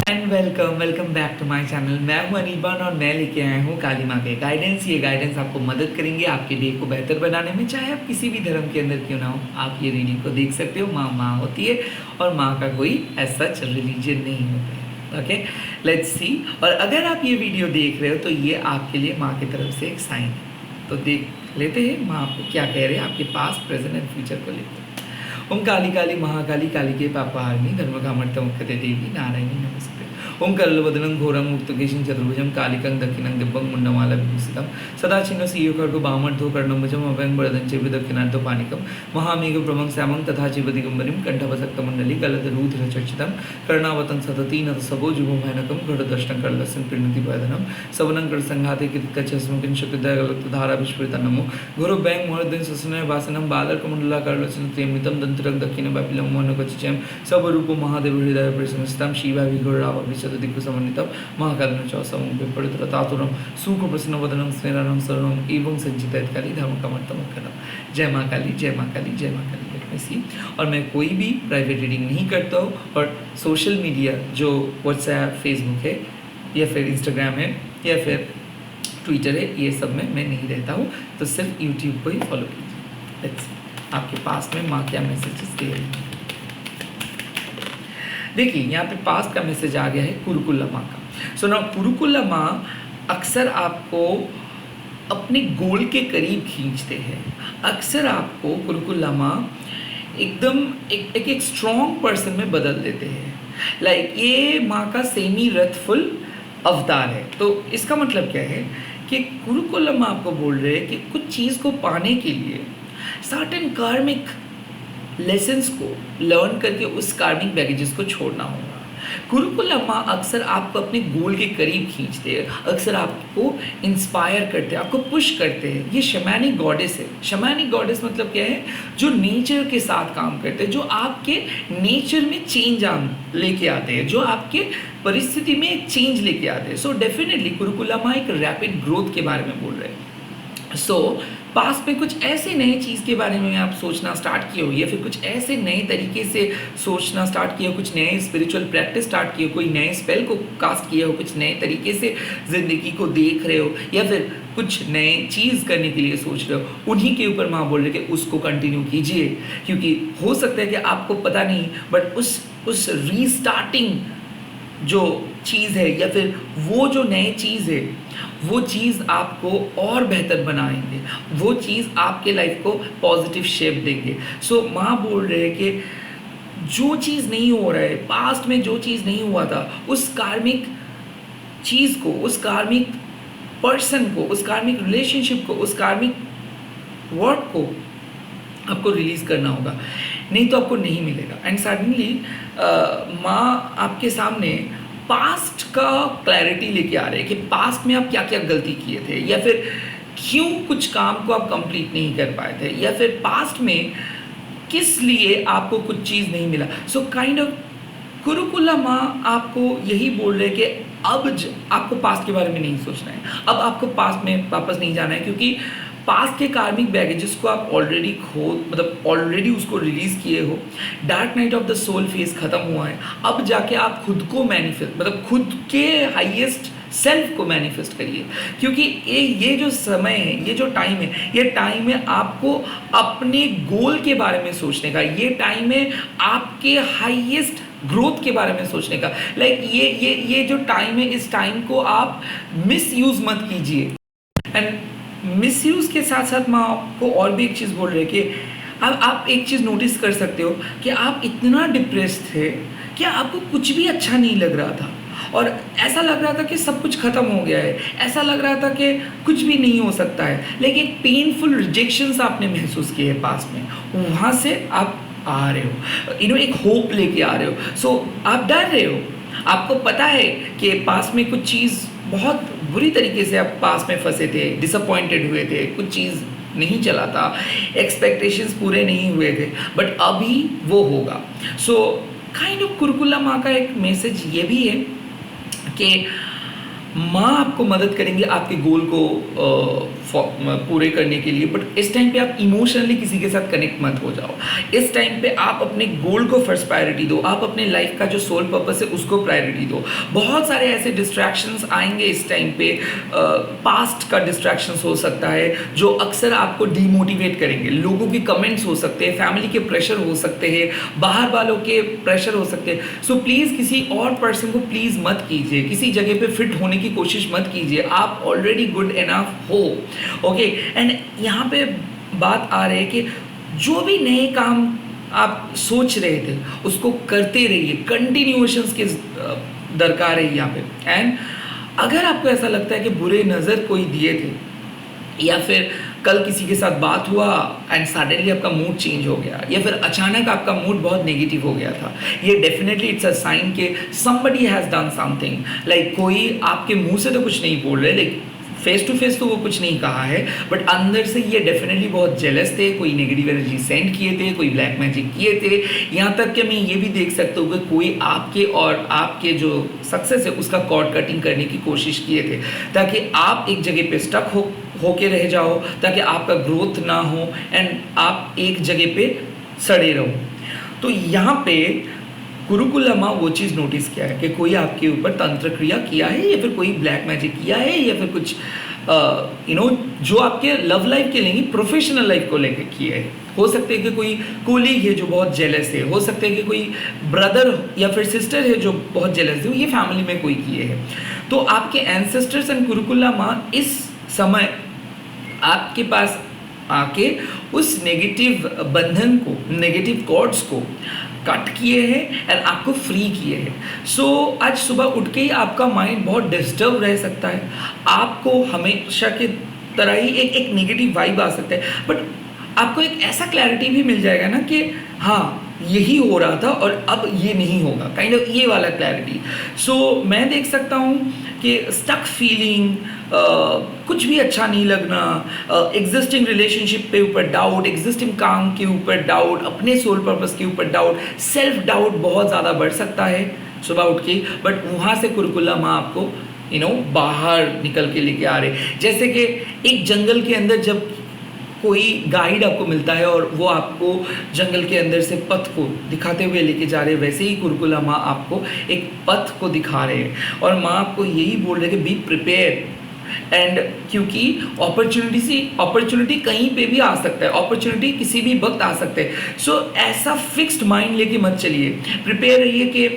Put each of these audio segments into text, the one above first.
And welcome back to my channel. मैं हूं अनिबन और मैं लेके आया हूं काली माँ के गाइडेंस। ये गाइडेंस आपको मदद करेंगे आपके डे को बेहतर बनाने में, चाहे आप किसी भी धर्म के अंदर क्यों ना हो। आप ये रीडिंग को देख सकते हो। माँ माँ होती है और माँ का कोई ऐसा रिलीजन नहीं होता है। Okay, let's see. और अगर आप ये वीडियो देख रहे हो तो ये आपके लिए माँ की तरफ से एक साइन है। तो देख लेते हैं माँ आपको क्या कह रहे हैं आपके पास, प्रेजेंट एंड फ्यूचर को लेकर। ओम काली काली महाकाली काली के पापहारिणी धर्म कामर्थ मुख्यते देवी नारायणी नमस्ते। ओम करलवदनं घोरं मुक्तकेशं चतुर्भुजं कालिकं दक्षिणं दिव्यं मुण्डमाला विभूषितं सदा छिन्न सीयोखड्गो वामर्थो कर्णभुजं अभयं वरदं च दक्षिणार्थो पाणिकं महामेघ प्रमं श्यामं तथा च दिगम्बरीं कण्ठवसक्तमण्डली गलदरूधिरचर्चितं कर्णावतं सतती नतसभो जुगोभयानकं घटदष्टं करलस्यं प्रीणति वदनं सवनं करसंघाते कृतकच्छस्मकिं शक्तिधारा विस्फुरितं नमो गुरु बैंक मोहद्दीन ससनय वासनं बालकमण्डलाकारलसनं तेमितं दन्तरं दक्षिण बापिलं मोहनकचिचयं सबरूपो महादेव हृदय प्रसन्नस्तां शिवा विघोराव दिग्गु समन्वितं महाकालन च समूपितरतातुरं सुखप्रसन्नवदनं स्नेहनं शरणं एवं संचितकाली धर्मकमर्थमुख्यतम। जय माँ काली, जय माँ काली, जय माँ काली। लेट मी सी। और मैं कोई भी प्राइवेट रीडिंग नहीं करता हूँ और सोशल मीडिया जो व्हाट्सएप, फेसबुक है या फिर इंस्टाग्राम है या फिर ट्विटर है, ये सब में मैं नहीं रहता हूँ। तो सिर्फ यूट्यूब को ही फॉलो कीजिए। लेट्स सी आपके पास में माँ क्या मैसेजेस दे रही है। देखिए यहाँ पे पास्ट का मैसेज आ गया है कुरुकुला माँ का। सो ना कुरुकुला माँ अक्सर आपको अपने गोल के करीब खींचते हैं। अक्सर आपको कुरुकुला माँ एकदम एक स्ट्रॉन्ग पर्सन में बदल देते हैं। लाइक ये माँ का सेमी रथफुल अवतार है। तो इसका मतलब क्या है कि कुरुकुला माँ आपको बोल रहे हैं कि कुछ चीज़ को पाने के लिए सर्टेन कार्मिक लेसन्स को लर्न करके उस कार्मिक बैगेजेस को छोड़ना होगा। कुरुकुला माँ अक्सर आपको अपने गोल के करीब खींचते हैं, अक्सर आपको इंस्पायर करते हैं, आपको पुश करते हैं। ये शैमानिक गॉडेस है। शैमानिक गॉडेस मतलब क्या है? जो नेचर के साथ काम करते हैं, जो आपके नेचर में चेंज लेके आते हैं, जो आपके परिस्थिति में एक चेंज लेके आते हैं। सो डेफिनेटली कुरुकुला माँ एक रैपिड ग्रोथ के बारे में बोल रहे हैं। पास्ट में कुछ ऐसे नए चीज़ के बारे में आप सोचना स्टार्ट किए हो या फिर कुछ ऐसे नए तरीके से सोचना स्टार्ट किया हो, कुछ नए स्पिरिचुअल प्रैक्टिस स्टार्ट किए हो, कोई नए स्पेल को कास्ट किया हो, कुछ नए तरीके से ज़िंदगी को देख रहे हो या फिर कुछ नए चीज़ करने के लिए सोच रहे हो, उन्हीं के ऊपर माँ बोल रहे कि उसको कंटिन्यू कीजिए। क्योंकि हो सकता है कि आपको पता नहीं, बट उस रीस्टार्टिंग जो चीज़ है या फिर वो जो नई चीज़ है, वो चीज़ आपको और बेहतर बनाएंगे, वो चीज़ आपके लाइफ को पॉजिटिव शेप देंगे। सो माँ बोल रहे हैं कि जो चीज़ नहीं हो रहा है, पास्ट में जो चीज़ नहीं हुआ था, उस कार्मिक चीज़ को, उस कार्मिक पर्सन को, उस कार्मिक रिलेशनशिप को, उस कार्मिक वर्क को आपको रिलीज़ करना होगा, नहीं तो आपको नहीं मिलेगा। एंड सडनली माँ आपके सामने पास्ट का क्लैरिटी लेके आ रहे हैं कि पास्ट में आप क्या क्या गलती किए थे या फिर क्यों कुछ काम को आप कंप्लीट नहीं कर पाए थे या फिर पास्ट में किस लिए आपको कुछ चीज़ नहीं मिला। सो काइंड ऑफ कुरुकुला माँ आपको यही बोल रहे हैं कि अब आपको पास्ट के बारे में नहीं सोचना है, अब आपको पास्ट में वापस नहीं जाना है, क्योंकि पास्ट के कार्मिक बैगेजेस को आप ऑलरेडी उसको रिलीज किए हो। Dark night of the soul phase खत्म हुआ है। अब जाके आप खुद को खुद के हाईएस्ट सेल्फ को मैनिफेस्ट करिए, क्योंकि ये जो समय है, ये जो टाइम है आपको अपने गोल के बारे में सोचने का, ये टाइम है आपके हाईएस्ट ग्रोथ के बारे में सोचने का। लाइक ये जो टाइम है, इस टाइम को आप मिस यूज मत कीजिए। एंड मिसयूज के साथ साथ माँ आपको और भी एक चीज़ बोल रहे हैं कि अब आप एक चीज़ नोटिस कर सकते हो कि आप इतना डिप्रेस थे कि आपको कुछ भी अच्छा नहीं लग रहा था और ऐसा लग रहा था कि सब कुछ ख़त्म हो गया है, ऐसा लग रहा था कि कुछ भी नहीं हो सकता है। लेकिन एक पेनफुल रिजेक्शंस आपने महसूस किए हैं पास्ट में, वहाँ से आप आ रहे हो, एक होप लेके आ रहे हो। सो आप डर रहे हो, आपको पता है कि पास्ट में कुछ चीज़ बहुत बुरी तरीके से आप पास में फंसे थे, डिसअपॉइंटेड हुए थे, कुछ चीज़ नहीं चला था, एक्सपेक्टेशंस पूरे नहीं हुए थे, बट अभी वो होगा। सो काइंड ऑफ कुरुकुला माँ का एक मैसेज ये भी है कि माँ आपको मदद करेंगे आपके गोल को पूरे करने के लिए, बट इस टाइम पे आप इमोशनली किसी के साथ कनेक्ट मत हो जाओ। इस टाइम पे आप अपने गोल को फर्स्ट प्रायोरिटी दो, आप अपने लाइफ का जो सोल पर्पस है उसको प्रायोरिटी दो। बहुत सारे ऐसे डिस्ट्रैक्शंस आएंगे इस टाइम पे, पास्ट का डिस्ट्रैक्शंस हो सकता है जो अक्सर आपको डीमोटिवेट करेंगे। लोगों के कमेंट्स हो सकते हैं, फैमिली के प्रेशर हो सकते हैं, बाहर वालों के प्रेशर हो सकते हैं। सो प्लीज़ किसी और पर्सन को प्लीज़ मत कीजिए, किसी जगह पे फिट होने की कोशिश मत कीजिए, आप ऑलरेडी गुड इनफ हो। ओके, एंड यहाँ पे बात आ रही है कि जो भी नए काम आप सोच रहे थे उसको करते रहिए, कंटिन्यूएशंस की दरकार है यहाँ पे। एंड अगर आपको ऐसा लगता है कि बुरे नज़र कोई दिए थे या फिर कल किसी के साथ बात हुआ एंड सडनली आपका मूड चेंज हो गया या फिर अचानक आपका मूड बहुत नेगेटिव हो गया था, ये डेफिनेटली इट्स अ साइन कि somebody has done something। Like कोई आपके मुंह से तो कुछ नहीं बोल रहे, लाइक फेस टू फेस तो वो कुछ नहीं कहा है, बट अंदर से ये डेफिनेटली बहुत जेलस थे, कोई नेगेटिव एनर्जी सेंड किए थे, कोई ब्लैक मैजिक किए थे। यहाँ तक कि मैं ये भी देख सकता हूँ कि कोई आपके और आपके जो सक्सेस है उसका कॉर्ड कटिंग करने की कोशिश किए थे, ताकि आप एक जगह पे स्टक होके रह जाओ, ताकि आपका ग्रोथ ना हो एंड आप एक जगह पे सड़े रहो। तो यहाँ पे कुरुकुलमा वो चीज़ नोटिस किया है कि कोई आपके ऊपर तंत्र क्रिया किया है या फिर कोई ब्लैक मैजिक किया है या फिर कुछ जो आपके लव लाइफ के लिए प्रोफेशनल लाइफ को लेकर किए है। हो सकते हैं कि कोई कोलीग है जो बहुत जेलस है, हो सकते हैं कि कोई ब्रदर या फिर सिस्टर है जो बहुत जेलस है, ये फैमिली में कोई किए है। तो आपके एंसेस्टर्स एंड कुरुकुलमा इस समय आपके पास आके उस नेगेटिव बंधन को, नेगेटिव कॉर्ड्स को कट किए हैं एंड आपको फ्री किए हैं। सो आज सुबह उठ के ही आपका माइंड बहुत डिस्टर्ब रह सकता है, आपको हमेशा की तरह ही एक नेगेटिव वाइब आ सकता है, बट आपको एक ऐसा क्लैरिटी भी मिल जाएगा ना कि हाँ यही हो रहा था और अब ये नहीं होगा, काइंड ऑफ ये वाला क्लैरिटी। सो मैं देख सकता हूँ कि स्टक फीलिंग, कुछ भी अच्छा नहीं लगना, एग्जिस्टिंग रिलेशनशिप पे ऊपर डाउट, एग्जिस्टिंग काम के ऊपर डाउट, अपने सोल पर्पस के ऊपर डाउट, सेल्फ डाउट बहुत ज़्यादा बढ़ सकता है सुबह उठ के, बट वहाँ से कुरुकुलमा आपको बाहर निकल के लेके आ रहे। जैसे कि एक जंगल के अंदर जब कोई गाइड आपको मिलता है और वो आपको जंगल के अंदर से पथ को दिखाते हुए लेके जा रहे हैं, वैसे ही कुरुकुलमा आपको एक पथ को दिखा रहे हैं और माँ आपको यही बोल रहे हैं कि बी प्रिपेयर। एंड क्योंकि अपॉर्चुनिटी कहीं पे भी आ सकता है, अपॉर्चुनिटी किसी भी वक्त आ सकता है। सो ऐसा फिक्स्ड माइंड लेके मत चलिए, प्रिपेयर रहिए कि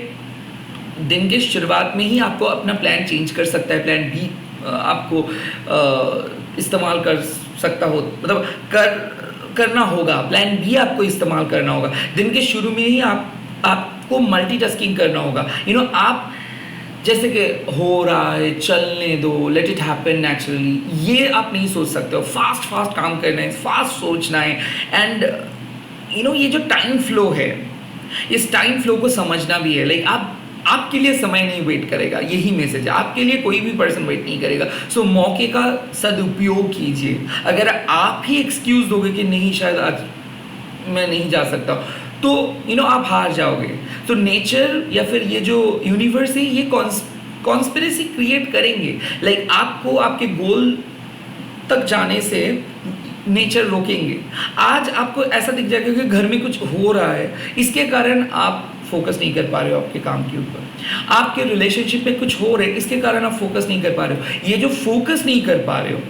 दिन के शुरुआत में ही आपको अपना प्लान चेंज कर सकता है, प्लान बी आपको इस्तेमाल कर सकता हो, मतलब करना होगा, प्लान बी आपको इस्तेमाल करना होगा। दिन के शुरू में ही आपको मल्टीटास्किंग करना होगा। आप जैसे कि हो रहा है चलने दो, लेट इट हैपन नेचुरली, ये आप नहीं सोच सकते हो। फास्ट काम करना है, फास्ट सोचना है एंड ये जो टाइम फ्लो है, इस टाइम फ्लो को समझना भी है। लाइक आपके लिए समय नहीं वेट करेगा, यही मैसेज है, आपके लिए कोई भी पर्सन वेट नहीं करेगा। सो मौके का सदुपयोग कीजिए। अगर आप ही एक्सक्यूज दोगे कि नहीं शायद आज मैं नहीं जा सकता, तो आप हार जाओगे। तो नेचर या फिर ये जो यूनिवर्स है ये कॉन्स्पिरेसी क्रिएट करेंगे। लाइक आपको आपके गोल तक जाने से नेचर रोकेंगे। आज आपको ऐसा दिख जाएगा कि घर में कुछ हो रहा है, इसके कारण आप फोकस नहीं कर पा रहे हो आपके काम के ऊपर, आपके रिलेशनशिप में कुछ हो रहे है, इसके कारण आप फोकस नहीं कर पा रहे हो। ये जो फोकस नहीं कर पा रहे हो,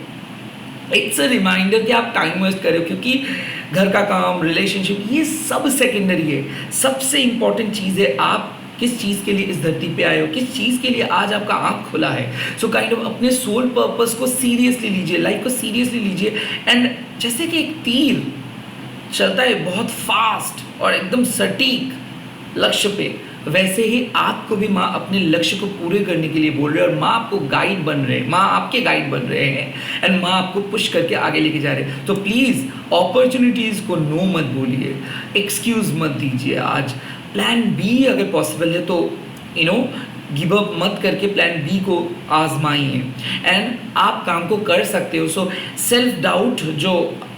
इट्स अ रिमाइंडर कि आप टाइम वेस्ट कर रहे हो, क्योंकि घर का काम, रिलेशनशिप, ये सब सेकेंडरी है। सबसे इंपॉर्टेंट चीज़ है आप किस चीज़ के लिए इस धरती पे आए हो, किस चीज़ के लिए आज आपका आँख खुला है। सो काइंड ऑफ अपने सोल पर्पस को सीरियसली लीजिए, लाइफ को सीरियसली लीजिए। एंड जैसे कि एक तीर चलता है बहुत फास्ट और एकदम सटीक लक्ष्य पे, वैसे ही आपको भी माँ अपने लक्ष्य को पूरे करने के लिए बोल रहे हैं और माँ आपको गाइड बन रहे हैं, माँ आपके गाइड बन रहे हैं एंड माँ आपको पुश करके आगे लेके जा रहे हैं। तो प्लीज़ अपॉर्चुनिटीज़ को नो मत बोलिए, एक्सक्यूज़ मत दीजिए। आज प्लान बी अगर पॉसिबल है तो गिव अप मत करके प्लान बी को आजमाइए एंड आप काम को कर सकते हो। सो सेल्फ डाउट जो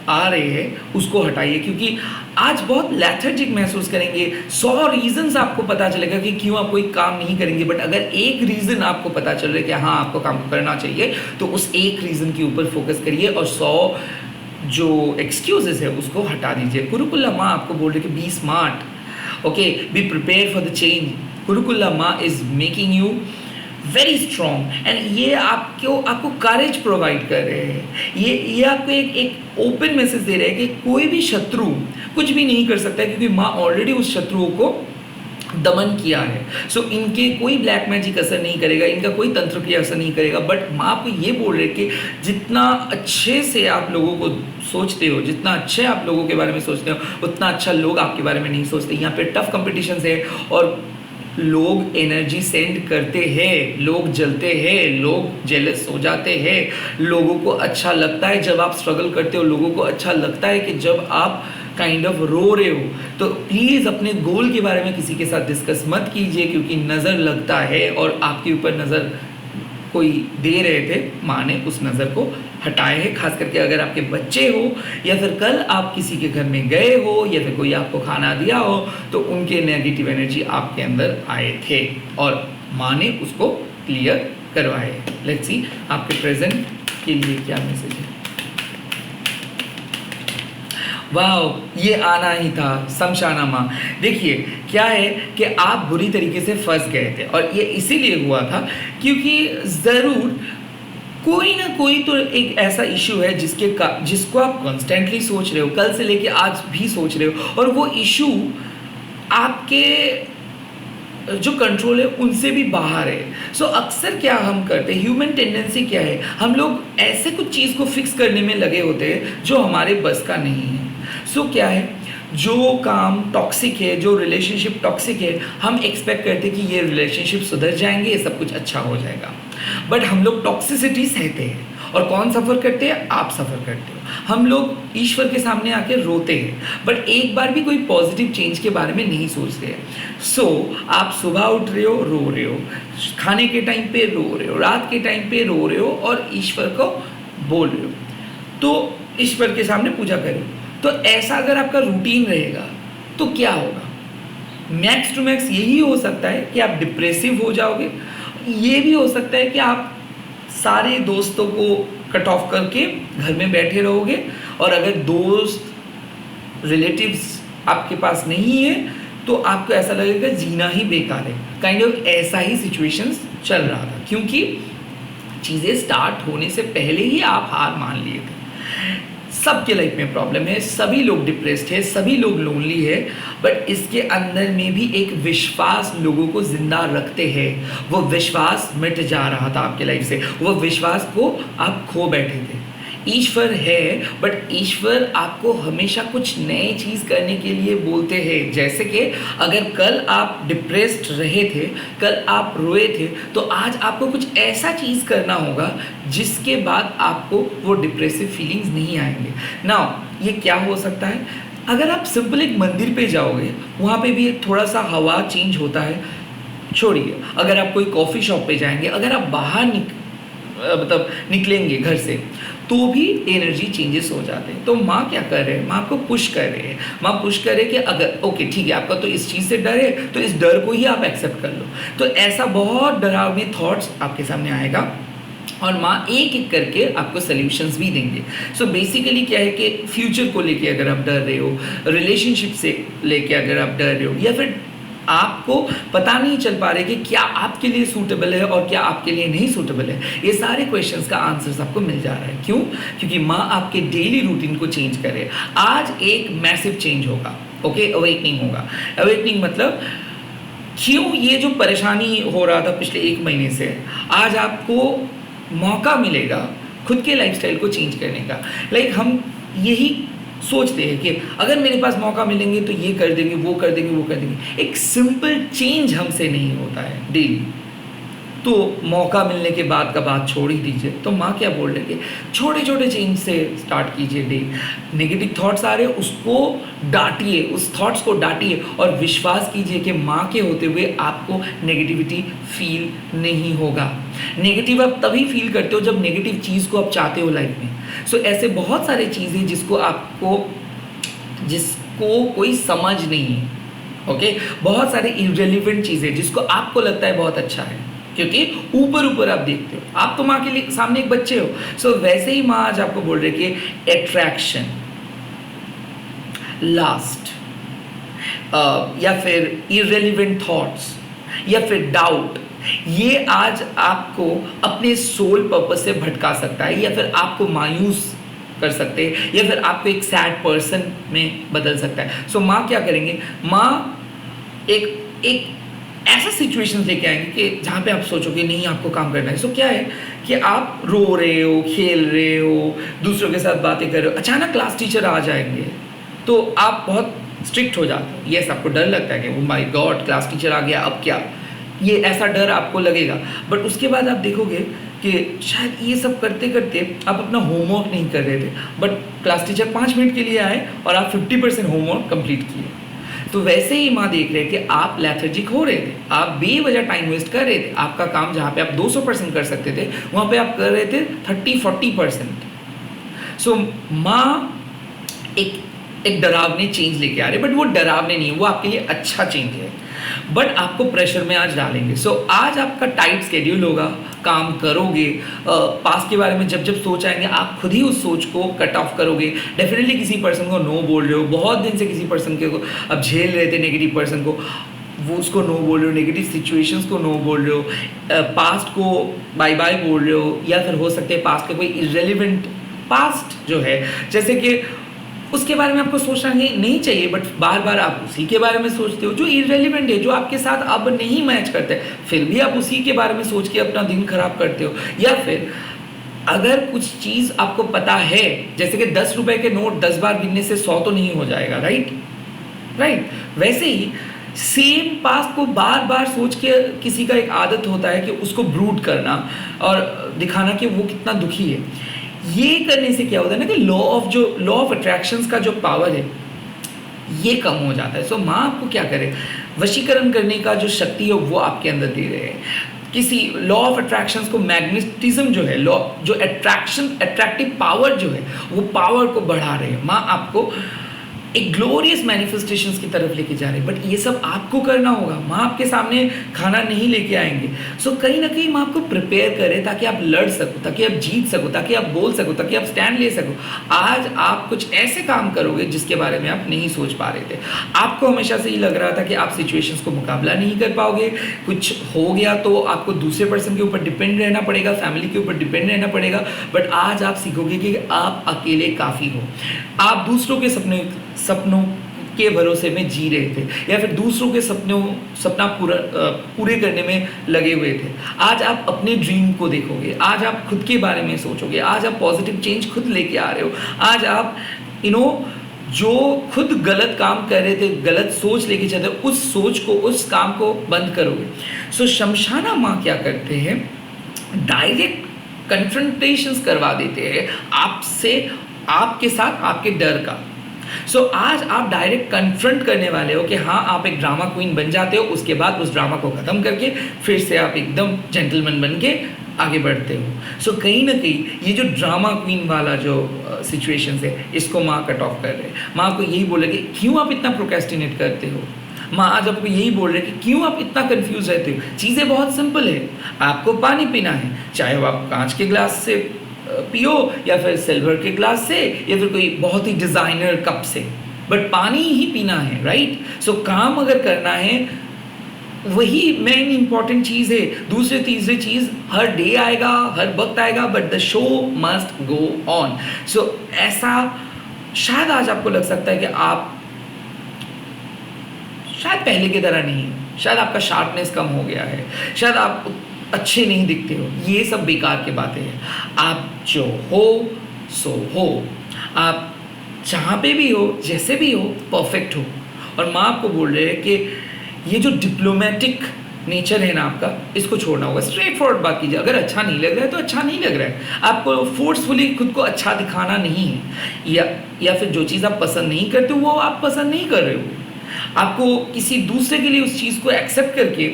आ रहे हैं उसको हटाइए, क्योंकि आज बहुत लेथर्जिक महसूस करेंगे। 100 रीजंस आपको पता चलेगा कि क्यों आप कोई काम नहीं करेंगे, बट अगर एक रीज़न आपको पता चल रहा है कि हाँ आपको काम करना चाहिए, तो उस एक रीज़न के ऊपर फोकस करिए और 100 जो एक्सक्यूजेस है उसको हटा दीजिए। कुरुकुला माँ आपको बोल रही है कि be smart, okay, be prepare for the change. Kurukulla माँ is making you very strong and ये आपको करेज प्रोवाइड कर रहे हैं। ये आपको एक ओपन मैसेज दे रहे हैं कि कोई भी शत्रु कुछ भी नहीं कर सकता है, क्योंकि माँ ऑलरेडी उस शत्रुओं को दमन किया है। सो इनके कोई ब्लैक मैजिक असर नहीं करेगा, इनका कोई तंत्र क्रिया असर नहीं करेगा। बट माँ आपको ये बोल रहे कि जितना अच्छे से आप लोगों को सोचते हो, जितना अच्छे आप लोगों के बारे में सोचते हो, उतना अच्छा लोग आपके बारे में नहीं सोचते। यहाँ पे टफ कंपटीशन है और लोग एनर्जी सेंड करते हैं, लोग जलते हैं, लोग जेलस हो जाते हैं। लोगों को अच्छा लगता है जब आप स्ट्रगल करते हो, लोगों को अच्छा लगता है कि जब आप काइंड ऑफ रो रहे हो। तो प्लीज़ अपने गोल के बारे में किसी के साथ डिस्कस मत कीजिए, क्योंकि नज़र लगता है और आपके ऊपर नज़र कोई दे रहे थे, माँ ने उस नज़र को हटाए है। खास करके अगर आपके बच्चे हो या फिर कल आप किसी के घर में गए हो या फिर कोई आपको खाना दिया हो, तो उनके नेगेटिव एनर्जी आपके अंदर आए थे और माँ ने उसको क्लियर करवाए। लेट्स सी आपके प्रेजेंट के लिए क्या मैसेज है। वाह, ये आना ही था शमशाना माँ। देखिए क्या है कि आप बुरी तरीके से फंस गए थे और ये इसीलिए हुआ था क्योंकि ज़रूर कोई ना कोई तो एक ऐसा इशू है जिसको आप कॉन्स्टेंटली सोच रहे हो, कल से लेके आज भी सोच रहे हो, और वो इशू आपके जो कंट्रोल है उनसे भी बाहर है। सो अक्सर क्या हम करते हैं, ह्यूमन टेंडेंसी क्या है, हम लोग ऐसे कुछ चीज़ को फिक्स करने में लगे होते हैं जो हमारे बस का नहीं है। सो क्या है, जो काम टॉक्सिक है, जो रिलेशनशिप टॉक्सिक है, हम एक्सपेक्ट करते हैं कि ये रिलेशनशिप सुधर जाएंगे, ये सब कुछ अच्छा हो जाएगा। बट हम लोग टॉक्सिसिटी सहते हैं और कौन सफ़र करते हैं, आप सफ़र करते हो। हम लोग ईश्वर के सामने आके रोते हैं, बट एक बार भी कोई पॉजिटिव चेंज के बारे में नहीं सोचते हैं। सो आप सुबह उठ रहे हो, रो रहे हो, खाने के टाइम पे रो रहे हो, रात के टाइम पे रो रहे हो और ईश्वर को बोल रहे हो, तो ईश्वर के सामने पूजा करो। तो ऐसा अगर आपका रूटीन रहेगा तो क्या होगा, मैक्स टू मैक्स यही हो सकता है कि आप डिप्रेसिव हो जाओगे। ये भी हो सकता है कि आप सारे दोस्तों को कट ऑफ करके घर में बैठे रहोगे, और अगर दोस्त रिलेटिव्स आपके पास नहीं है तो आपको ऐसा लगेगा जीना ही बेकार है। काइंड ऑफ ऐसा ही सिचुएशंस चल रहा था, क्योंकि चीज़ें स्टार्ट होने से पहले ही आप हार मान लिए थे। सबके लाइफ में प्रॉब्लम है, सभी लोग डिप्रेस्ड है, सभी लोग लोनली है, बट इसके अंदर में भी एक विश्वास लोगों को जिंदा रखते हैं। वो विश्वास मिट जा रहा था आपके लाइफ से, वो विश्वास को आप खो बैठे थे। ईश्वर है, बट ईश्वर आपको हमेशा कुछ नई चीज़ करने के लिए बोलते हैं। जैसे कि अगर कल आप डिप्रेस्ड रहे थे, कल आप रोए थे, तो आज आपको कुछ ऐसा चीज़ करना होगा जिसके बाद आपको वो डिप्रेसिव फीलिंग्स नहीं आएंगे। नाउ ये क्या हो सकता है, अगर आप सिंपल एक मंदिर पे जाओगे, वहाँ पे भी थोड़ा सा हवा चेंज होता है, छोड़िए। अगर आप कोई कॉफ़ी शॉप पे जाएंगे, अगर आप बाहर निकलेंगे घर से, तो भी एनर्जी चेंजेस हो जाते हैं। तो माँ क्या कर रहे हैं, माँ आपको पुश कर रहे हैं। माँ पुश कर रहे हैं कि अगर ओके ठीक है, आपका तो इस चीज़ से डर है, तो इस डर को ही आप एक्सेप्ट कर लो। तो ऐसा बहुत डरावने थॉट्स आपके सामने आएगा और माँ एक एक करके आपको सॉल्यूशंस भी देंगे। सो बेसिकली क्या है कि फ्यूचर को लेके अगर आप डर रहे हो, रिलेशनशिप से लेके अगर आप डर रहे हो, या फिर आपको पता नहीं चल पा रहे कि क्या आपके लिए सूटेबल है और क्या आपके लिए नहीं सूटेबल है, ये सारे क्वेश्चंस का आंसर्स आपको मिल जा रहा है। क्यों? क्योंकि माँ आपके डेली रूटीन को चेंज करे। आज एक मैसिव चेंज होगा, ओके, अवेकनिंग होगा। अवेकनिंग मतलब क्यों ये जो परेशानी हो रहा था पिछले 1 महीने से, आज आपको मौका मिलेगा खुद के लाइफस्टाइल को चेंज करने का। लाइक हम यही सोचते हैं कि अगर मेरे पास मौका मिलेंगे तो ये कर देंगे, वो कर देंगे, वो कर देंगे। एक सिंपल चेंज हमसे नहीं होता है डेली। तो मौका मिलने के बाद का बात छोड़ ही दीजिए। तो माँ क्या बोल रही है, छोटे छोटे चेंज से स्टार्ट कीजिए डे। नेगेटिव थॉट्स आ रहे हैं, उसको डांटिए, उस थॉट्स को डांटिए और विश्वास कीजिए कि माँ के होते हुए आपको नेगेटिविटी फील नहीं होगा। नेगेटिव आप तभी फील करते हो जब नेगेटिव चीज़ को आप चाहते हो लाइफ में। सो ऐसे बहुत सारे चीज़ें जिसको कोई समझ नहीं है, ओके, बहुत सारे इररिलेवेंट चीज़ें जिसको आपको लगता है बहुत अच्छा है, क्योंकि ऊपर ऊपर आप देखते हो, आप तो माँ के लिए सामने एक बच्चे हो। सो वैसे ही माँ आज आपको बोल रही है कि अट्रैक्शन, लास्ट, या फिर इररिलेवेंट थॉट्स या फिर डाउट, ये आज आपको अपने सोल पर्पस से भटका सकता है, या फिर आपको मायूस कर सकते हैं, या फिर आपको एक सैड पर्सन में बदल सकता है। सो माँ क्या करेंगे, माँ एक ऐसा सिचुएशन लेके आएंगे कि जहाँ पे आप सोचोगे नहीं आपको काम करना है। सो क्या है कि आप रो रहे हो, खेल रहे हो, दूसरों के साथ बातें कर रहे हो, अचानक क्लास टीचर आ जाएंगे तो आप बहुत स्ट्रिक्ट हो जाते हो। यस, आपको डर लगता है कि oh my god class teacher आ गया, अब क्या, ये ऐसा डर आपको लगेगा। बट उसके बाद आप देखोगे कि शायद ये सब करते करते आप अपना होमवर्क नहीं कर रहे थे, बट क्लास टीचर 5 मिनट के लिए आए और आप 50% होमवर्क कंप्लीट किए। तो वैसे ही माँ देख रहे हैं कि आप लेथर्जिक हो रहे थे, आप बेवजह टाइम वेस्ट कर रहे थे, आपका काम जहाँ पे आप 200% कर सकते थे वहाँ पे आप कर रहे थे 30-40%। सो माँ एक डरावने चेंज लेके आ रहे, बट वो डरावने नहीं है, वो आपके लिए अच्छा चेंज है, बट आपको प्रेशर में आज डालेंगे। सो आज आपका टाइट स्केड्यूल होगा, काम करोगे, पास के बारे में जब जब सोच आएंगे आप खुद ही उस सोच को कट ऑफ करोगे। डेफिनेटली किसी पर्सन को नो बोल रहे हो, बहुत दिन से किसी पर्सन के को अब झेल रहे थे नेगेटिव पर्सन को, वो उसको नो बोल रहे हो, नेगेटिव सिचुएशंस को नो बोल रहे हो, पास्ट को बाय बाय बोल रहे हो, या फिर हो सकते हैं पास्ट का कोई इररिलेवेंट पास्ट जो है, जैसे कि उसके बारे में आपको सोचना नहीं चाहिए, बट बार बार आप उसी के बारे में सोचते हो जो इररिलेवेंट है, जो आपके साथ अब नहीं मैच करते, फिर भी आप उसी के बारे में सोच के अपना दिन खराब करते हो। या फिर अगर कुछ चीज़ आपको पता है, जैसे कि 10 रुपए के नोट 10 बार गिनने से 100 तो नहीं हो जाएगा, राइट। वैसे ही सेम पास्ट को बार बार सोच के किसी का एक आदत होता है कि उसको ब्रूड करना और दिखाना कि वो कितना दुखी है। ये करने से क्या होता है ना कि लॉ ऑफ अट्रैक्शंस का जो पावर है ये कम हो जाता है। सो माँ आपको क्या करे, वशीकरण करने का जो शक्ति है वो आपके अंदर दे रहे हैं। किसी लॉ ऑफ अट्रैक्शंस को, मैग्नेटिज्म जो है, लॉ जो अट्रैक्टिव पावर जो है, वो पावर को बढ़ा रहे हैं। माँ आपको एक ग्लोरियस मैनिफेस्टेशंस की तरफ लेके जा रहे हैं, बट ये सब आपको करना होगा। माँ आपके सामने खाना नहीं लेके आएंगे। सो कहीं ना कहीं माँ आपको प्रिपेयर करें ताकि आप लड़ सको, ताकि आप जीत सको, ताकि आप बोल सको, ताकि आप स्टैंड ले सको। आज आप कुछ ऐसे काम करोगे जिसके बारे में आप नहीं सोच पा रहे थे। आपको हमेशा से ही लग रहा था कि आप सिचुएशंस को मुकाबला नहीं कर पाओगे, कुछ हो गया तो आपको दूसरे पर्सन के ऊपर डिपेंड रहना पड़ेगा, फैमिली के ऊपर डिपेंड रहना पड़ेगा। बट आज आप सीखोगे कि आप अकेले काफ़ी हो। आप दूसरों के सपनों के भरोसे में जी रहे थे, या फिर दूसरों के सपना पूरे करने में लगे हुए थे। आज आप अपने ड्रीम को देखोगे, आज आप खुद के बारे में सोचोगे, आज आप पॉजिटिव चेंज खुद लेके आ रहे हो। आज आप जो खुद गलत काम कर रहे थे, गलत सोच लेके चलते, उस सोच को, उस काम को बंद करोगे। सो शमशाना माँ क्या करते हैं, डायरेक्ट कन्फ्रंटेशंस करवा देते हैं आपसे, आपके साथ आपके डर का। सो आज आप डायरेक्ट कन्फ्रंट करने वाले हो कि हाँ, आप एक ड्रामा क्वीन बन जाते हो। उसके बाद उस ड्रामा को ख़त्म करके फिर से आप एकदम जेंटलमैन बन के आगे बढ़ते हो। सो कहीं ना कहीं ये जो ड्रामा क्वीन वाला जो सिचुएशंस है, इसको माँ कट ऑफ कर रहे हैं। माँ को यही बोले कि क्यों आप इतना प्रोक्रेस्टिनेट करते हो। माँ आज आपको यही बोल रहे हैं कि क्यों आप इतना कंफ्यूज रहते हो। चीज़ें बहुत सिंपल है, आपको पानी पीना है, चाहे वो आप कांच के ग्लास से पियो या फिर सिल्वर के ग्लास से या फिर कोई बहुत ही डिज़ाइनर कप से, बट पानी ही पीना है, राइट। सो काम अगर करना है, वही मेन इंपॉर्टेंट चीज़ है। दूसरे तीसरे चीज़ हर डे आएगा, हर वक्त आएगा, but the show must go on. So ऐसा शायद आज आपको लग सकता है कि आप शायद पहले की तरह नहीं हो, शायद आपका शार्पनेस कम हो गया है, शायद आप अच्छे नहीं दिखते हो। ये सब बेकार की बातें हैं। आप जो हो सो हो, आप जहाँ पे भी हो, जैसे भी हो, परफेक्ट हो। और माँ आपको बोल रहे हैं कि ये जो डिप्लोमेटिक नेचर है ना आपका, इसको छोड़ना होगा। स्ट्रेट फॉरवर्ड बात कीजिए, अगर अच्छा नहीं लग रहा है तो अच्छा नहीं लग रहा है। आपको फोर्सफुली खुद को अच्छा दिखाना नहीं है, या फिर जो चीज़ आप पसंद नहीं करते वो आप पसंद नहीं कर रहे हो। आपको किसी दूसरे के लिए उस चीज़ को एक्सेप्ट करके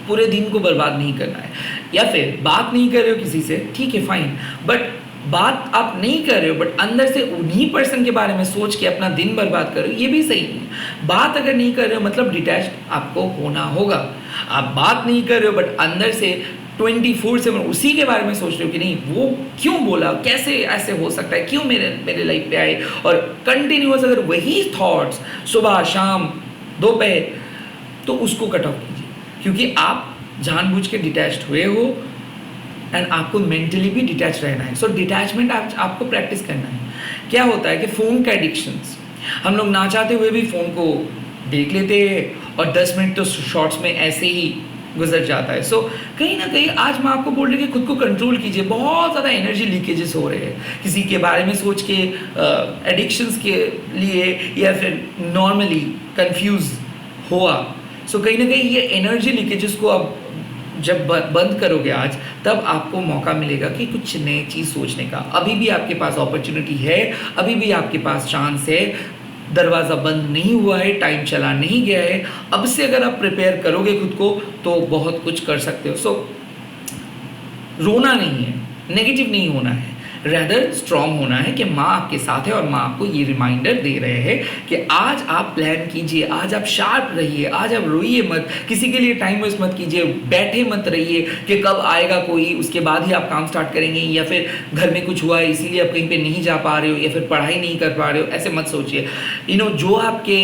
पूरे दिन को बर्बाद नहीं करना है। या फिर बात नहीं कर रहे हो किसी से, ठीक है फाइन, बट बात आप नहीं कर रहे हो बट अंदर से उन्हीं पर्सन के बारे में सोच के अपना दिन बर्बाद कर रहे हो, ये भी सही नहीं है। बात अगर नहीं कर रहे हो मतलब डिटैच आपको होना होगा। आप बात नहीं कर रहे हो बट अंदर से 24/7 उसी के बारे में सोच रहे हो कि नहीं वो क्यों बोला, कैसे ऐसे हो सकता है, क्यों मेरे लाइफ पे आए, और कंटिन्यूअस अगर वही थॉट्स सुबह शाम दोपहर, तो उसको कट ऑफ कीजिए, क्योंकि आप जानबूझ के डिटैच्ड हुए हो एंड आपको मेंटली भी डिटैच रहना है। सो डिटैचमेंट आपको प्रैक्टिस करना है। क्या होता है कि फ़ोन का एडिक्शंस, हम लोग ना चाहते हुए भी फ़ोन को देख लेते हैं और 10 मिनट तो शॉर्ट्स में ऐसे ही गुजर जाता है। सो कहीं ना कहीं आज मैं आपको बोल रही हूँ कि खुद को कंट्रोल कीजिए। बहुत ज़्यादा एनर्जी लीकेजेस हो रहे हैं किसी के बारे में सोच के, एडिक्शंस के लिए, या फिर नॉर्मली कंफ्यूज हुआ। सो कहीं ना कहीं ये एनर्जी लीकेजेस को अब जब बंद करोगे आज, तब आपको मौका मिलेगा कि कुछ नई चीज़ सोचने का। अभी भी आपके पास अपॉर्चुनिटी है, अभी भी आपके पास चांस है, दरवाज़ा बंद नहीं हुआ है, टाइम चला नहीं गया है। अब से अगर आप प्रिपेयर करोगे खुद को तो बहुत कुछ कर सकते हो। सो रोना नहीं है, नेगेटिव नहीं होना है, रैदर स्ट्रॉन्ग होना है कि माँ आपके साथ है और माँ आपको ये रिमाइंडर दे रहे हैं कि आज आप प्लान कीजिए, आज आप शार्प रहिए, आज आप रोइए मत, किसी के लिए टाइम वेस्ट मत कीजिए, बैठे मत रहिए कि कब आएगा कोई उसके बाद ही आप काम स्टार्ट करेंगे, या फिर घर में कुछ हुआ है इसीलिए आप कहीं पे नहीं जा पा रहे हो, या फिर पढ़ाई नहीं कर पा रहे हो। ऐसे मत सोचिए। जो आपके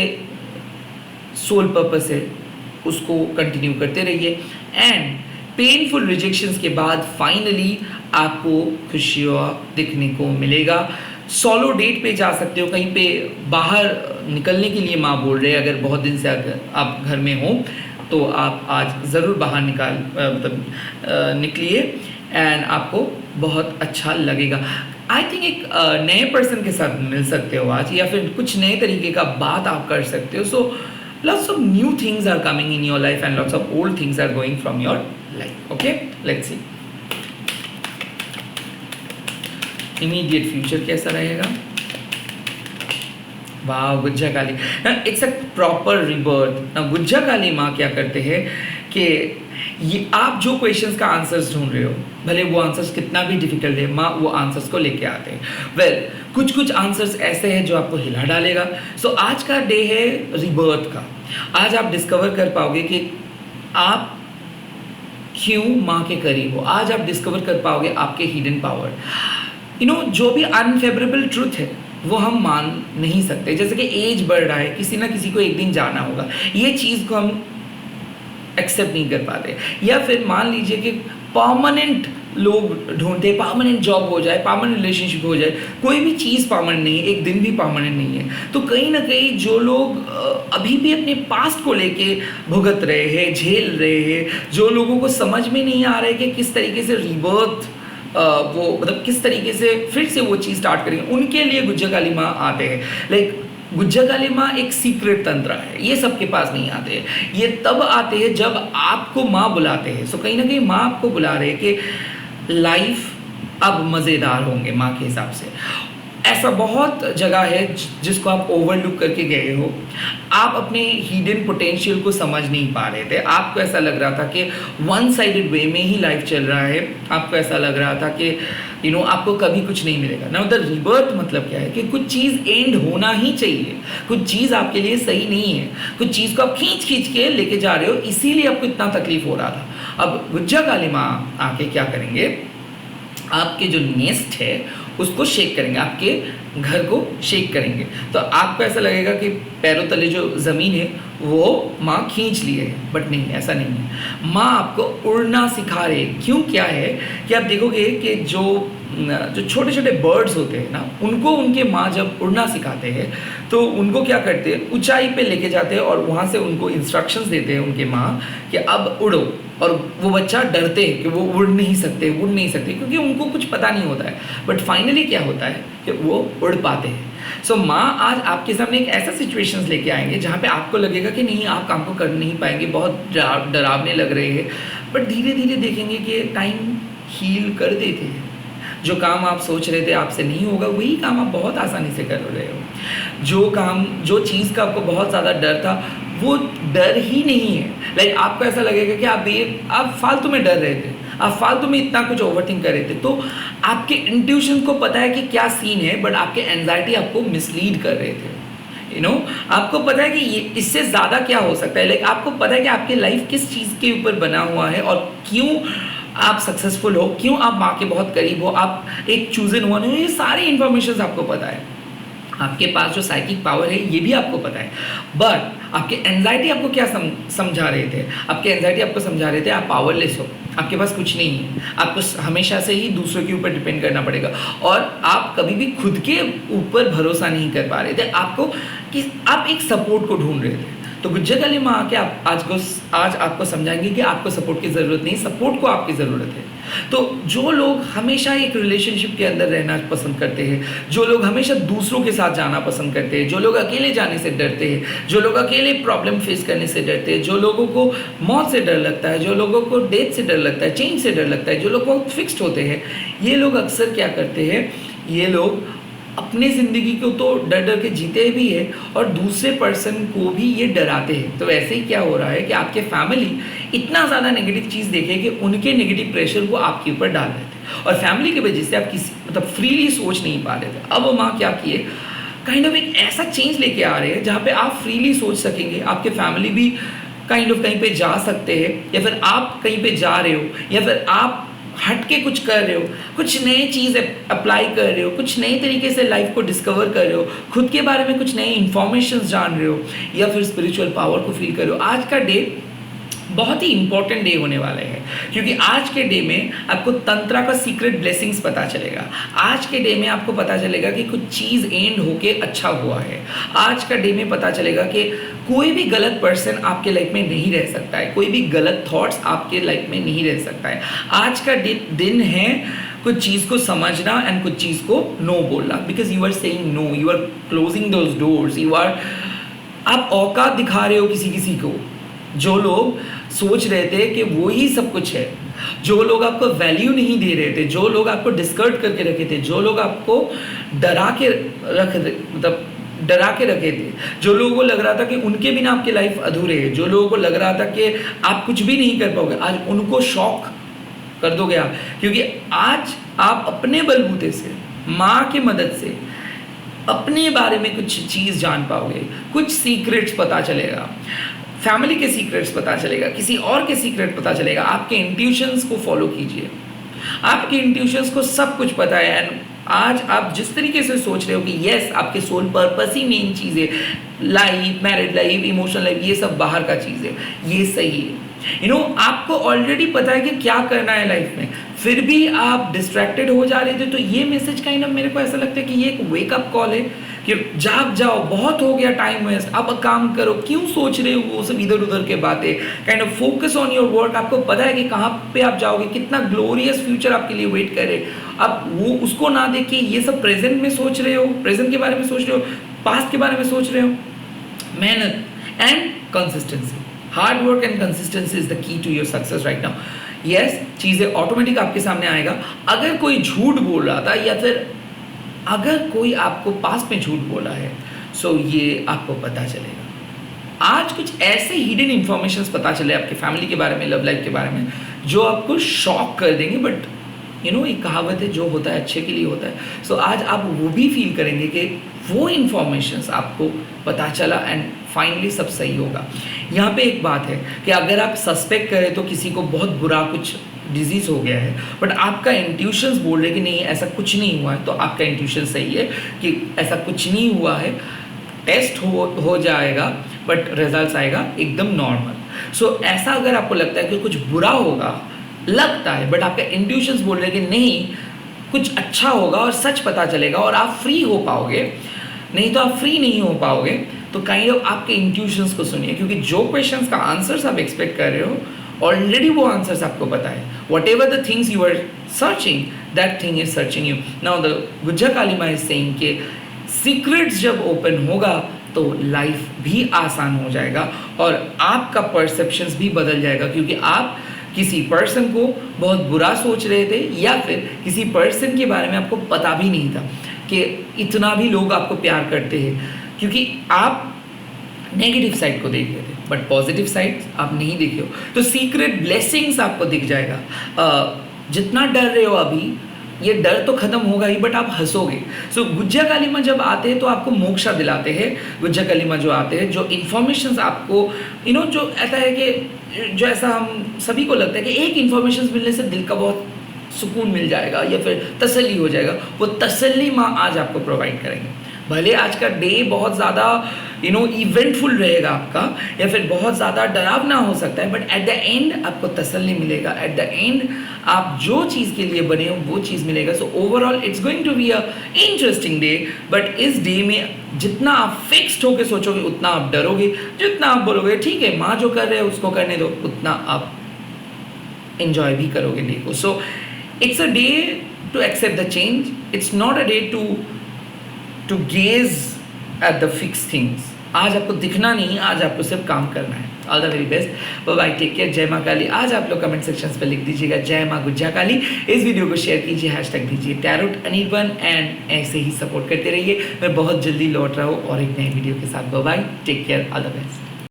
सोल पर्पस है उसको कंटिन्यू करते रहिए एंड पेनफुल रिजेक्शंस के बाद फाइनली आपको खुशियाँ दिखने को मिलेगा। सोलो डेट पे जा सकते हो, कहीं पे बाहर निकलने के लिए माँ बोल रहे हैं। अगर बहुत दिन से अगर आप घर में हो तो आप आज ज़रूर बाहर निकलिए एंड आपको बहुत अच्छा लगेगा। आई थिंक एक नए पर्सन के साथ मिल सकते हो आज, या फिर कुछ नए तरीके का बात आप कर सकते हो। सो lots of new things are coming in your life and lots of old things are going from your life. Okay, let's see. Immediate future कैसा रहेगा? वाह, गुज्जा काली, इट्स अ प्रॉपर रिबर्थ। ना गुज्जा काली माँ क्या करते हैं कि ये आप जो क्वेश्चंस का आंसर्स ढूंढ रहे हो, भले वो आंसर्स कितना भी डिफिकल्ट है, माँ वो आंसर्स को लेके आते हैं। वेल, कुछ आंसर्स ऐसे हैं जो आपको हिला डालेगा। सो आज का डे है रिबर्थ का। आज आप डिस्कवर कर पाओगे कि आप क्यों माँ के करीब हो। आज आप डिस्कवर कर पाओगे आपके हिडन पावर। जो भी अनफेवरेबल ट्रुथ है वो हम मान नहीं सकते। जैसे कि एज बढ़ रहा है, किसी ना किसी को एक दिन जाना होगा, ये चीज़ को हम एक्सेप्ट नहीं कर पाते। या फिर मान लीजिए कि परमानेंट लोग ढूंढते, परमानेंट जॉब हो जाए, परमानेंट रिलेशनशिप हो जाए, कोई भी चीज़ परमानेंट नहीं है, एक दिन भी परमानेंट नहीं है। तो कहीं ना कहीं जो लोग अभी भी अपने पास्ट को लेके भुगत रहे हैं, झेल रहे हैं, जो लोगों को समझ में नहीं आ रहा है कि किस तरीके से रिबर्थ वो मतलब किस तरीके से फिर से वो चीज़ स्टार्ट करेंगे, उनके लिए गुज्जा काली माँ आते हैं। लाइक गुज्जा काली माँ एक सीक्रेट तंत्र है, ये सबके पास नहीं आते हैं। ये तब आते हैं जब आपको माँ बुलाते हैं। सो कहीं ना कहीं माँ आपको बुला रहे हैं कि लाइफ अब मज़ेदार होंगे माँ के हिसाब से। ऐसा बहुत जगह है जिसको आप ओवरलुक करके गए हो। आप अपने हिडन पोटेंशियल को समझ नहीं पा रहे थे। आपको ऐसा लग रहा था कि वन साइडेड वे में ही लाइफ चल रहा है। आपको ऐसा लग रहा था कि आपको कभी कुछ नहीं मिलेगा। नाउ द रिबर्थ मतलब क्या है कि कुछ चीज़ एंड होना ही चाहिए। कुछ चीज़ आपके लिए सही नहीं है, कुछ चीज़ को आप खींच के लेके जा रहे हो, इसीलिए आपको इतना तकलीफ हो रहा था। अब गुज्जा काली माँ आके क्या करेंगे, आपके जो नेस्ट है उसको शेक करेंगे, आपके घर को शेक करेंगे। तो आपको ऐसा लगेगा कि पैरों तले जो ज़मीन है वो माँ खींच लिए है, बट नहीं, ऐसा नहीं है। माँ आपको उड़ना सिखा रही है। क्यों, क्या है कि आप देखोगे कि जो छोटे छोटे बर्ड्स होते हैं ना, उनको उनके माँ जब उड़ना सिखाते हैं तो उनको क्या करते हैं, ऊंचाई पे लेके जाते हैं और वहाँ से उनको इंस्ट्रक्शंस देते हैं उनके माँ कि अब उड़ो। और वो बच्चा डरते हैं कि वो उड़ नहीं सकते क्योंकि उनको कुछ पता नहीं होता है, बट फाइनली क्या होता है कि वो उड़ पाते हैं। सो माँ आज आपके सामने एक ऐसा सिचुएशंस लेके आएंगे जहाँ पे आपको लगेगा कि नहीं आप काम को कर नहीं पाएंगे, बहुत डरावने लग रहे हैं, बट धीरे धीरे देखेंगे कि टाइम हील कर देते हैं। जो काम आप सोच रहे थे आपसे नहीं होगा, वही काम आप बहुत आसानी से कर रहे हो। जो चीज़ का आपको बहुत ज़्यादा डर था, वो डर ही नहीं है। लाइक आपको ऐसा लगेगा कि आप फालतू में डर रहे थे, आप फालतू में इतना कुछ ओवरथिंक कर रहे थे। तो आपके इंट्यूशन को पता है कि क्या सीन है, बट आपके एंजाइटी आपको मिसलीड कर रहे थे। आपको पता है कि ये इससे ज़्यादा क्या हो सकता है। लाइक आपको पता है कि आपकी लाइफ किस चीज़ के ऊपर बना हुआ है और क्यों आप सक्सेसफुल हो, क्यों आप माँ के बहुत करीब हो, आप एक चूजन वन हो, ये सारी इन्फॉर्मेशन आपको पता है। आपके पास जो साइकिक पावर है ये भी आपको पता है, बट आपके एंजाइटी आपको क्या समझा रहे थे। आपके एंजाइटी आपको समझा रहे थे आप पावरलेस हो, आपके पास कुछ नहीं है, आपको हमेशा से ही दूसरों के ऊपर डिपेंड करना पड़ेगा और आप कभी भी खुद के ऊपर भरोसा नहीं कर पा रहे थे। आप एक सपोर्ट को ढूंढ रहे थे। तो गुज्जर अली माँ आके आज आपको समझाएंगे कि आपको सपोर्ट की ज़रूरत नहीं, सपोर्ट को आपकी ज़रूरत है। तो जो लोग हमेशा एक रिलेशनशिप के अंदर रहना पसंद करते हैं, जो लोग हमेशा दूसरों के साथ जाना पसंद करते हैं, जो लोग अकेले जाने से डरते हैं, जो लोग अकेले प्रॉब्लम फेस करने से डरते हैं, जो लोगों को मौत से डर लगता है, जो लोगों को डेथ से डर लगता है, चेंज से डर लगता है, जो लोग बहुत फिक्स्ड होते हैं, ये लोग अक्सर क्या करते हैं, ये लोग अपने ज़िंदगी को तो डर डर के जीते भी है और दूसरे पर्सन को भी ये डराते हैं। तो वैसे ही क्या हो रहा है कि आपके फैमिली इतना ज़्यादा नेगेटिव चीज़ देखे कि उनके नेगेटिव प्रेशर को आपके ऊपर डाल रहे थे और फैमिली की वजह से आप फ्रीली सोच नहीं पा रहे थे। अब वो माँ क्या किए, काइंड ऑफ एक ऐसा चेंज लेके आ रहे हैं जहाँ पे आप फ्रीली सोच सकेंगे, आपके फैमिली भी काइंड ऑफ कहीं पे जा सकते हैं, या फिर आप कहीं पे जा रहे हो, या फिर आप हट के कुछ कर रहे हो, कुछ नए चीज़ अप्लाई कर रहे हो, कुछ नए तरीके से लाइफ को डिस्कवर कर रहे हो, खुद के बारे में कुछ नए इन्फॉर्मेशन जान रहे हो, या फिर स्पिरिचुअल पावर को फील कर रहे हो। आज का डे बहुत ही इंपॉर्टेंट डे होने वाले हैं, क्योंकि आज के डे में आपको तंत्रा का सीक्रेट ब्लेसिंग्स पता चलेगा। आज के डे में आपको पता चलेगा कि कुछ चीज़ एंड होके अच्छा हुआ है। आज का डे में पता चलेगा कि कोई भी गलत पर्सन आपके लाइफ में नहीं रह सकता है, कोई भी गलत थॉट्स आपके लाइफ में नहीं रह सकता है। आज का दिन है कुछ चीज़ को समझना एंड कुछ चीज़ को नो बोलना, because you are saying no, you are closing those doors, आप औकात दिखा रहे हो किसी को। जो लोग सोच रहे थे कि वो ही सब कुछ है, जो लोग आपको वैल्यू नहीं दे रहे थे, जो लोग आपको डिस्कर्ट करके रखे थे, जो लोग आपको डरा के रखे थे, जो लोगों को लग रहा था कि उनके बिना आपकी लाइफ अधूरे है, जो लोगों को लग रहा था कि आप कुछ भी नहीं कर पाओगे, आज उनको शॉक कर दोगे आप, क्योंकि आज आप अपने बलबूते से, माँ की मदद से अपने बारे में कुछ चीज़ जान पाओगे, कुछ सीक्रेट्स पता चलेगा, फैमिली के सीक्रेट्स पता चलेगा, किसी और के सीक्रेट पता चलेगा। आपके इंट्यूशंस को फॉलो कीजिए, आपके इंट्यूशंस को सब कुछ पता है। एंड आज आप जिस तरीके से सोच रहे हो कि यस आपके सोल पर्पस ही मेन चीज़ है, life, married life, emotional life, ये सब बाहर का चीज़ है, ये सही है। आपको ऑलरेडी पता है कि क्या करना है लाइफ में, फिर भी आप डिस्ट्रैक्टेड हो जा रहे थे। तो ये मैसेज काइंड ऑफ मेरे को ऐसा लगता है कि ये एक वेकअप कॉल है कि जाग जाओ, बहुत हो गया टाइम वेस्ट, अब काम करो, क्यों सोच रहे हो वो सब इधर उधर के बातें। Kind of focus on your work. आपको पता है कि कहाँ पे आप जाओगे, कितना ग्लोरियस फ्यूचर आपके लिए वेट करे। आप वो उसको ना देख के ये सब प्रेजेंट में सोच रहे हो, प्रेजेंट के बारे में सोच रहे हो, पास्ट के बारे में सोच रहे हो। मेहनत and consistency, hard work and consistency is the key to your success right now. Yes, चीज़ें ऑटोमेटिक आपके सामने आएगा। अगर कोई झूठ बोल रहा था या फिर अगर कोई आपको पास में झूठ बोला है, सो ये आपको पता चलेगा। आज कुछ ऐसे हिडन इन्फॉर्मेशन पता चले आपके फैमिली के बारे में, लव लाइफ के बारे में, जो आपको शॉक कर देंगे। बट एक कहावत है, जो होता है अच्छे के लिए होता है। सो आज आप वो भी फील करेंगे कि वो इन्फॉर्मेशंस आपको पता चला एंड फाइनली सब सही होगा। यहाँ पे एक बात है कि अगर आप सस्पेक्ट करें तो किसी को बहुत बुरा कुछ डिजीज़ हो गया है, बट आपका इंट्यूशंस बोल रहे कि नहीं ऐसा कुछ नहीं हुआ है, तो आपका इंट्यूशन सही है कि ऐसा कुछ नहीं हुआ है। टेस्ट हो जाएगा बट रिजल्ट्स आएगा एकदम नॉर्मल। सो ऐसा अगर आपको लगता है कि कुछ बुरा होगा, लगता है, बट आपका इंट्यूशंस बोल रहे कि नहीं कुछ अच्छा होगा और सच पता चलेगा और आप फ्री हो पाओगे, नहीं तो आप फ्री नहीं हो पाओगे। तो काइंड ऑफ आपके इंट्यूशंस को सुनिए, क्योंकि जो क्वेश्चंस का आंसर्स आप एक्सपेक्ट कर रहे हो ऑलरेडी वो आंसर्स आपको पता है. Whatever the things you are searching, that thing is searching you. Now the Guhya Kali माँ इज सेइंग कि सीक्रेट्स जब ओपन होगा तो लाइफ भी आसान हो जाएगा और आपका परसेप्शंस भी बदल जाएगा, क्योंकि आप किसी पर्सन को बहुत बुरा सोच रहे थे या फिर किसी पर्सन के बारे में आपको पता भी नहीं था कि इतना भी लोग आपको प्यार करते हैं, क्योंकि आप नेगेटिव साइड को देख रहे थे बट पॉजिटिव साइड आप नहीं देखे हो. तो सीक्रेट ब्लेसिंग्स आपको दिख जाएगा. जितना डर रहे हो अभी, ये डर तो खत्म होगा ही बट आप हंसोगे. सो गुज्जा काली माँ जब आते हैं तो आपको मोक्षा दिलाते हैं. गुज्जा काली माँ जो आते हैं, जो इन्फॉर्मेशंस आपको जो ऐसा है कि जो ऐसा हम सभी को लगता है कि एक इन्फॉर्मेशन मिलने से दिल का बहुत सुकून मिल जाएगा या फिर तसल्ली हो जाएगा, वो तसल्ली माँ आज आपको प्रोवाइड करेंगे. भले आज का डे बहुत ज़्यादा इवेंटफुल रहेगा आपका या फिर बहुत ज़्यादा डरावना हो सकता है, बट एट द एंड आपको तसल्ली मिलेगा. एट द एंड आप जो चीज़ के लिए बने हो वो चीज़ मिलेगा. So overall it's going to be a interesting day. But इस डे में जितना आप फिक्स्ड होकर सोचोगे उतना आप डरोगे. जितना आप बोलोगे ठीक है माँ जो कर रहे हैं उसको करने दो, उतना आप enjoy भी करोगे डे को. So it's a day to accept the change. It's not a day to gaze at the fix things. आज आपको दिखना नहीं, आज आपको सिर्फ काम करना है. All the very best. Bye, take care. जय माँ काली. आज आप लोग कमेंट सेक्शंस पे लिख दीजिएगा जय माँ गुज्जा काली. इस वीडियो को शेयर कीजिए, हैशटैग दीजिए टैरोट अनिर्बन एंड ऐसे ही सपोर्ट करते रहिए. मैं बहुत जल्दी लौट रहा हूँ और एक नए वीडियो के साथ. Bye, take care. All the best.